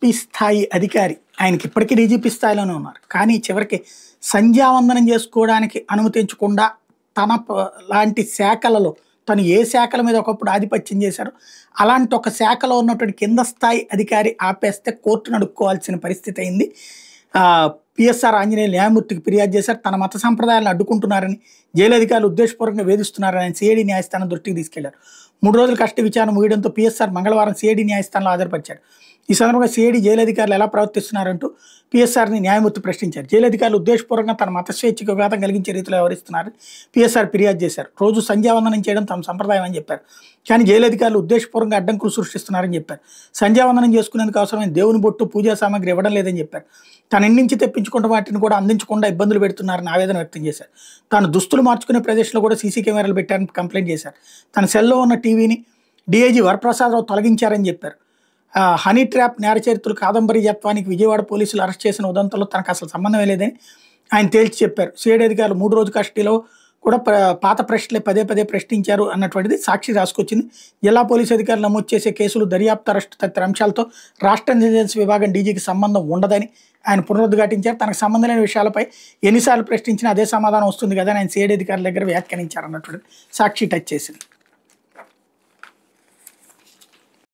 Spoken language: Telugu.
డీజీపీ స్థాయి అధికారి. ఆయనకి ఇప్పటికీ డీజీపీ స్థాయిలోనే ఉన్నారు. కానీ చివరికి సంధ్యావందనం చేసుకోవడానికి అనుమతించకుండా తన లాంటి శాఖలలో తను ఏ శాఖల మీద ఒకప్పుడు ఆధిపత్యం చేశారో అలాంటి ఒక శాఖలో ఉన్నటువంటి కింద స్థాయి అధికారి ఆపేస్తే కోర్టును అడుక్కోవాల్సిన పరిస్థితి అయింది. పిఎస్ఆర్ ఆంజనేయులు న్యాయమూర్తికి ఫిర్యాదు చేశారు. తన మత సంప్రదాయాలను అడ్డుకుంటున్నారని, జైలు అధికారులు ఉద్దేశపూర్వకంగా వేధిస్తున్నారని ఆయన సిఐడి న్యాయస్థానం దృష్టికి తీసుకెళ్లారు. 3 రోజుల కస్టడీ విచారణ ముగియడంతో పిఎస్ఆర్ మంగళవారం సిఐడి న్యాయస్థానంలో హాజరుపరిచారు. ఈ సందర్భంగా సిఐడి జైలు అధికారులు ఎలా ప్రవర్తిస్తున్నారంటూ పిఎస్ఆర్ని న్యాయమూర్తి ప్రశ్నించారు. జైలు అధికారులు ఉద్దేశపూర్వకంగా తన మత స్వేచ్ఛకు విఘాతం కలిగించే రీతిలో వ్యవహరిస్తున్నారని పిఎస్ఆర్ ఫిర్యాదు చేశారు. రోజు సంధ్యావందనం చేయడం తమ సంప్రదాయం అని చెప్పారు. కానీ జైలు అధికారులు ఉద్దేశపూర్వకంగా అడ్డంకులు సృష్టిస్తున్నారని చెప్పారు. సంధ్యావందనం చేసుకునేందుకు అవసరమైన దేవుని బొట్టు, పూజా సామాగ్రి ఇవ్వడం లేదని చెప్పారు. తన ఇంటి నుంచి తెప్పించుకుంటున్న వాటిని కూడా అందించకుండా ఇబ్బందులు పెడుతున్నారని ఆవేదన వ్యక్తం చేశారు. తాను దుస్తులు మార్చుకునే ప్రదేశంలో కూడా సీసీ కెమెరాలు పెట్టారని కంప్లైంట్ చేశారు. తన సెల్లో ఉన్న టీవీని డీఐజీ వరప్రసాదరావు తొలగించారని చెప్పారు. హనీ ట్రాప్ నేర చరిత్రలు కాదంబరి జత్వానికి విజయవాడ పోలీసులు అరెస్ట్ చేసిన ఉదంతంలో తనకు అసలు సంబంధమే లేదని ఆయన తేల్చి చెప్పారు. సిఐడి అధికారులు 3 రోజు కస్టడీలో కూడా పాత ప్రశ్నలే పదే పదే ప్రశ్నించారు అన్నటువంటిది సాక్షి రాసుకొచ్చింది. జిల్లా పోలీసు అధికారులు నమోదు చేసే కేసులు, దర్యాప్తు, అరెస్టు తదితర అంశాలతో రాష్ట్ర ఇంటెలిజెన్స్ విభాగం డీజీకి సంబంధం ఉండదని ఆయన పునరుద్ఘాటించారు. తనకు సంబంధం లేని విషయాలపై ఎన్నిసార్లు ప్రశ్నించినా అదే సమాధానం వస్తుంది కదా అని ఆయన సిఐడి అధికారుల దగ్గర వ్యాఖ్యానించారు అన్నటువంటిది సాక్షి టచ్ చేసింది.